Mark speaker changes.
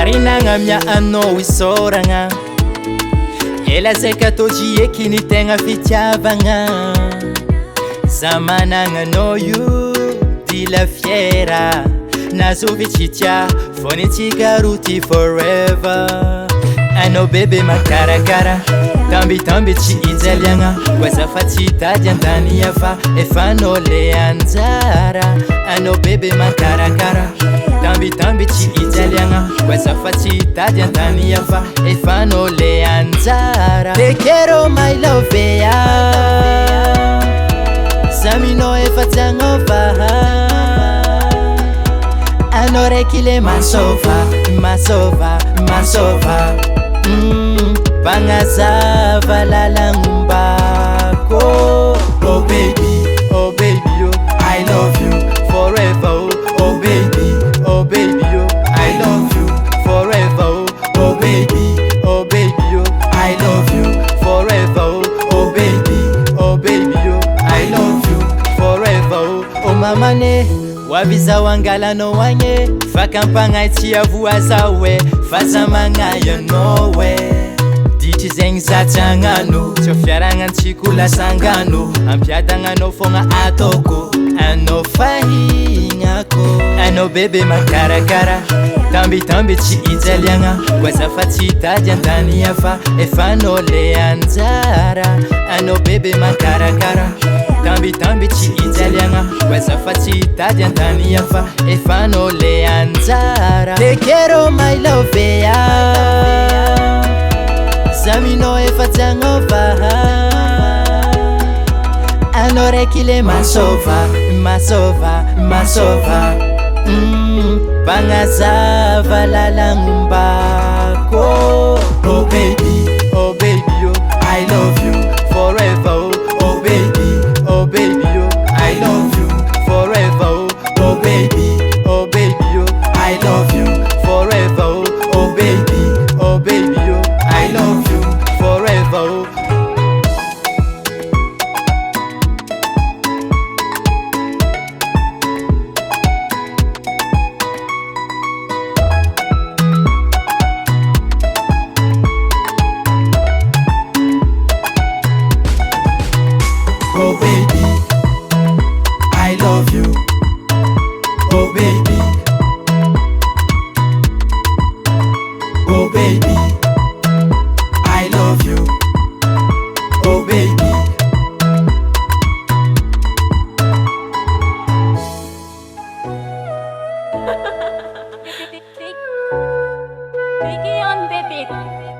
Speaker 1: marinagna miaanao isoragna elazaika atôzy eky ny tegna fitiavagna za managna anao io dila fiera nazovy tsy tia fôny antsika roti forever anao bebe makarakara tambitamby tsy ijaliagna koza fa tsy tady andany afa efa anao le anjara anao bebe makarakara tambitamby tsy ijaliagna koza fa tsy tady andany afa efa anao le anjara tekero my love ya zaminao efa tsy agnova anao raiky le masova masova masova Pangazava lalangumbako oh baby, oh, I love you forever oh baby, oh, I love you forever oh baby, oh, I love you forever oh baby, I love you forever oh mamane waviza wangalano wanye fakampangay tiavuazawe fazamangaya nowe dici zegny zatsyagnano tsy fiaragnantsiko lasangano ampiadagnanao fogna atoko anao fahignako anao bebe makarakara tambitamby tsy ijaliagna koza fa tsy tady andany afa efa anao le anjara anao bebe makarakara tambitamby tsy ijaliagna koza fa tsy tady andany afa efa anao le anjara tekero my love ya zaminao efa tsy agnova anao raiky le masova masova masova pagnazava lalangumbako oh baby, oh, I love you forever oh baby, oh, I love you forever oh baby, oh, I love you forever oh baby, oh, I love you forever oh baby, I love you oh baby, oh baby, I love you oh baby.
Speaker 2: Biggie on the beat.